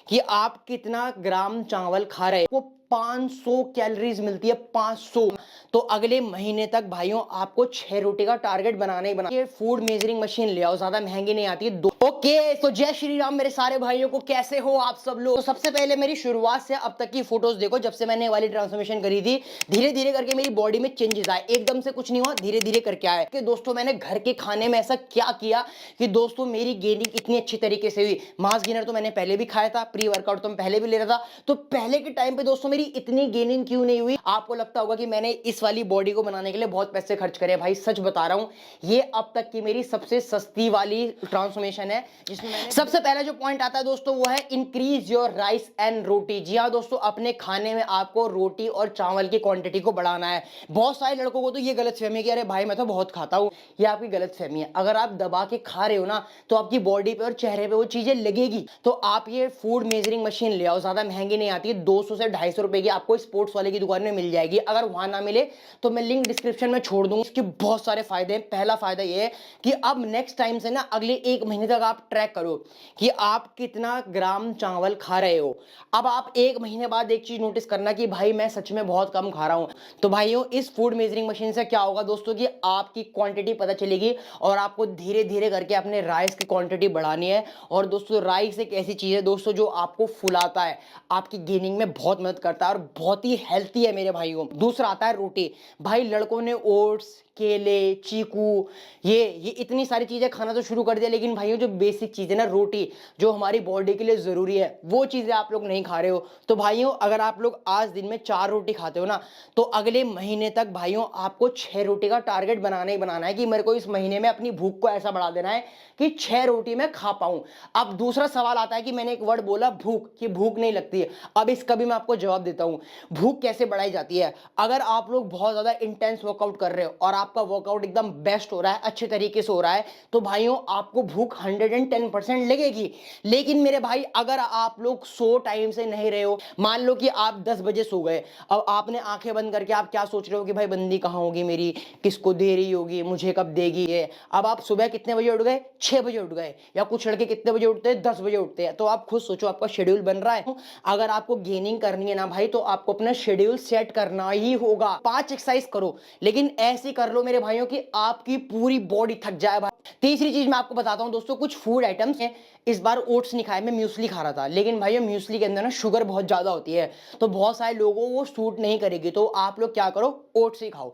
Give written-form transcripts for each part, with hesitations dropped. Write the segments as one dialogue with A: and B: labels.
A: कि आप कितना ग्राम चावल खा रहे हो। 500 कैलोरीज मिलती है, 500। तो अगले महीने तक भाइयों आपको 6 रोटी का टारगेट बनाना ही बनाना। ये फूड मेजरिंग मशीन ले आओ, ज्यादा महंगी नहीं आती है। ओके, तो जय श्री राम मेरे सारे भाइयों को, कैसे हो आप सब लोग। तो सबसे पहले मेरी शुरुआत से अब तक की फोटोज देखो, जब से मैंने वाली ट्रांसफॉर्मेशन करी थी। धीरे धीरे करके मेरी बॉडी में चेंजेस आए, एकदम से कुछ नहीं हुआ, धीरे धीरे करके आया। कि दोस्तों मैंने घर के खाने में ऐसा क्या किया कि दोस्तों मेरी गेनिंग इतनी अच्छी तरीके से हुई। मास गेनर तो मैंने पहले भी खाया था, प्री वर्कआउट तो मैं पहले भी ले रहा था। तो पहले के टाइम पे दोस्तों मेरी इतनी गेनिंग क्यों नहीं हुई। आपको लगता होगा कि मैंने इस वाली बॉडी को बनाने के लिए बहुत पैसे खर्च करे। भाई सच बता रहा हूं, ये अब तक की मेरी सबसे सस्ती वाली ट्रांसफॉर्मेशन है, जिसमें मैंने सबसे पहला जो पॉइंट आता है दोस्तों वो है इंक्रीज योर राइस एंड रोटी। जी हाँ दोस्तों, अपने खाने में आपको रोटी और चावल की क्वांटिटी को बढ़ाना है। बहुत सारे लड़कों को तो ये गलतफहमी है कि अरे भाई मैं तो बहुत खाता हूं। ये आपकी गलतफहमी है। अगर आप दबा के खा रहे हो ना, तो आपकी बॉडी पे और चेहरे पे वो चीजें लगेगी। तो आप ये फूड मेजरिंग मशीन ले आओ, ज्यादा महंगी नहीं आती है, 200 से 250 रुपए की आपको स्पोर्ट्स वाले की दुकान में मिल जाएगी। अगर वहां ना मिले तो मैं लिंक डिस्क्रिप्शन में छोड़ दूंगा। इसके बहुत सारे फायदे हैं। पहला फायदा ये है कि अब नेक्स्ट टाइम से ना अगले 1 महीने तक आप ट्रैक करो कि आप कितना ग्राम चावल खा रहे हो। अब आप 1 महीने बाद एक चीज नोटिस करना कि भाई मैं सच में बहुत कम खा रहा हूं। तो भाइयों इस फूड मेजरिंग मशीन से क्या होगा दोस्तों कि आपकी क्वांटिटी पता चलेगी और आपको धीरे धीरे करके अपने राइस की क्वांटिटी बढ़ानी है। और दोस्तों राइस एक ऐसी चीज है दोस्तों जो आपको फुलाता है, आपकी गेनिंग में बहुत मदद करता है और बहुत ही हेल्थी है मेरे भाइयों। दूसरा आता है रोटी। भाई लड़कों ने ओट्स, केले, चीकू, ये इतनी सारी चीजें खाना तो शुरू कर दिया, लेकिन भाइयों जो बेसिक चीज है ना रोटी, जो हमारी बॉडी के लिए जरूरी है, वो चीजें आप लोग नहीं खा रहे हो। तो भाइयों अगर आप लोग आज दिन में 4 रोटी खाते हो ना, तो अगले महीने तक भाइयों आपको 6 रोटी का टारगेट बनाना ही बनाना है कि मेरे को इस महीने में अपनी भूख को ऐसा बढ़ा देना है कि 6 रोटी मैं खा पाऊं। अब दूसरा सवाल आता है कि मैंने एक वर्ड बोला भूख, कि भूख नहीं लगती है। अब इसका भी मैं आपको जवाब देता हूं। भूख कैसे बढ़ाई जाती है। अगर आप लोग बहुत ज्यादा इंटेंस वर्कआउट कर रहे हो और आपका वर्कआउट एकदम बेस्ट हो रहा है, अच्छे तरीके से हो रहा है, तो भाइयों आपको भूख 110% लगेगी। लेकिन मेरे भाई अगर आप लोग सो टाइम से नहीं रहे हो, मान लो कि आप 10 बजे सो गए, अब आपने आंखें बंद करके आप क्या सोच रहे हो कि भाई बंदी कहां होगी मेरी, किसको दे रही होगी, मुझे कब देगी ये। अब आप सुबह कितने बजे उठ गए, 6 बजे उठ गए, या कुछ लड़के कितने बजे उठते हैं, 10 बजे उठते हैं। तो आप खुद सोचो आपका शेड्यूल बन रहा है। अगर आपको गेनिंग करनी है ना भाई, तो आपको अपना शेड्यूल सेट करना ही होगा। 5 एक्सरसाइज करो, लेकिन ऐसी कर लो मेरे भाइयों कि आपकी पूरी बॉडी थक जाए भाई। तीसरी चीज मैं आपको बताता हूं दोस्तों, कुछ फूड आइटम्स हैं। इस बार ओट्स नहीं खाए, मैं म्यूसली खा रहा था, लेकिन भाई म्यूसली के अंदर ना शुगर बहुत ज्यादा होती है, तो बहुत सारे लोगों को वो सूट नहीं करेगी। तो आप लोग क्या करो, ओट्स ही खाओ।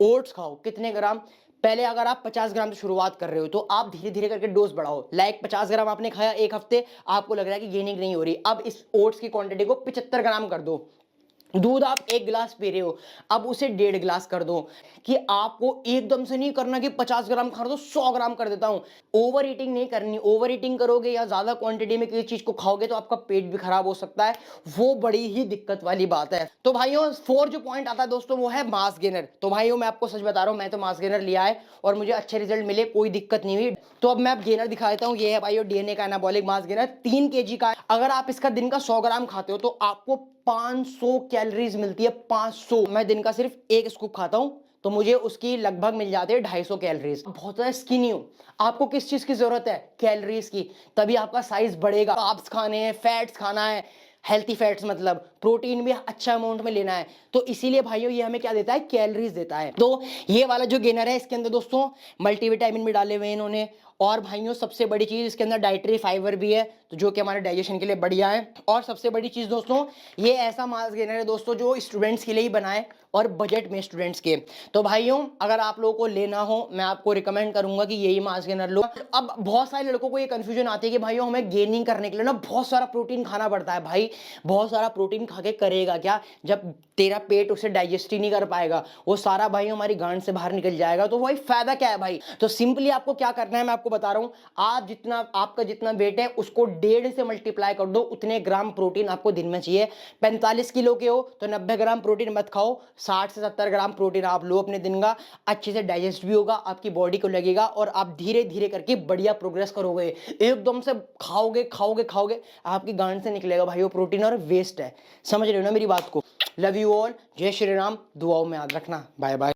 A: ओट्स खाओ कितने ग्राम, पहले अगर आप 50 ग्राम से शुरुआत कर रहे हो, तो आप धीरे धीरे करके डोज बढ़ाओ। लाइक 50 ग्राम आपने खाया एक हफ्ते, आपको लग रहा है कि गेनिंग नहीं हो रही, अब इस ओट्स की क्वांटिटी को 75 ग्राम कर दो। दूध आप 1 गिलास पी रहे हो, अब उसे 1.5 गिलास कर दो। कि आपको एकदम से नहीं करना कि 50 ग्राम खा रहा तो 100 ग्राम कर देता हूं। ओवर ईटिंग नहीं करनी। ओवर ईटिंग करोगे या ज्यादा क्वांटिटी में किसी चीज को खाओगे तो आपका पेट भी खराब हो सकता है, वो बड़ी ही दिक्कत वाली बात है। तो भाइयों 4 जो पॉइंट आता है दोस्तों वो है मास गेनर। तो भाइयों मैं आपको सच बता रहा हूं, मैं तो मास गेनर लिया है और मुझे अच्छे रिजल्ट मिले, कोई दिक्कत नहीं हुई। तो अब मैं गेनर दिखा देता हूं। ये है भाइयों डीएनए का एनाबॉलिक मास गेनर, 3 kg का है। अगर आप इसका दिन का 100 ग्राम खाते हो तो आपको 500 कैलोरीज मिलती है, 500। मैं दिन का सिर्फ 1 स्कूप खाता हूं, तो मुझे उसकी लगभग मिल जाते हैं 250 कैलोरीज। बहुत ज्यादा स्किनी हूं। आपको किस चीज की जरूरत है, कैलोरीज की, तभी आपका साइज बढ़ेगा। कार्ब्स खाने हैं, फैट्स खाना है, हेल्थी फैट्स मतलब प्रोटीन भी अच्छा अमाउंट में लेना है। तो इसीलिए भाइयों ये हमें क्या देता है, कैलोरीज देता है। तो ये वाला जो गेनर है इसके अंदर दोस्तों मल्टीविटामिन भी डाले हुए हैं इन्होंने, और भाइयों सबसे बड़ी चीज इसके अंदर डाइटरी फाइबर भी है, तो जो कि हमारे डाइजेशन के लिए बढ़िया है। और सबसे बड़ी चीज दोस्तों, ये ऐसा मास गेनर है दोस्तों जो स्टूडेंट्स के लिए ही बना है और बजट में स्टूडेंट्स के। तो भाइयों अगर आप लोगों को लेना हो, मैं आपको रिकमेंड करूंगा कि यही मास गेनर लो। अब बहुत सारे लड़कों को ये कंफ्यूजन आती है कि भाइयों हमें गेनिंग करने के लिए ना बहुत सारा प्रोटीन खाना पड़ता है। भाई बहुत सारा प्रोटीन खा के करेगा क्या, जब तेरा पेट उसे डाइजेस्ट ही नहीं कर पाएगा, वो सारा भाई हमारी गांड से बाहर निकल जाएगा, तो भाई फायदा क्या है भाई। तो सिंपली आपको क्या करना है मैं आपको बता रहा हूं, आप जितना आपका जितना वेट है उसको 1.5 से मल्टीप्लाई कर दो, उतने ग्राम प्रोटीन आपको दिन में चाहिए। 45 किलो के हो तो 90 ग्राम प्रोटीन मत खाओ, 60 से 70 ग्राम प्रोटीन आप लो अपने दिन का। अच्छे से डाइजेस्ट भी होगा, आपकी बॉडी को लगेगा और आप धीरे धीरे करके बढ़िया प्रोग्रेस करोगे। एकदम से खाओगे खाओगे खाओगे आपकी गांड से निकलेगा भाई वो प्रोटीन और वेस्ट है। समझ रहे हो ना मेरी बात को। लव यू ऑल, जय श्री राम, दुआओं में याद रखना, बाय बाय।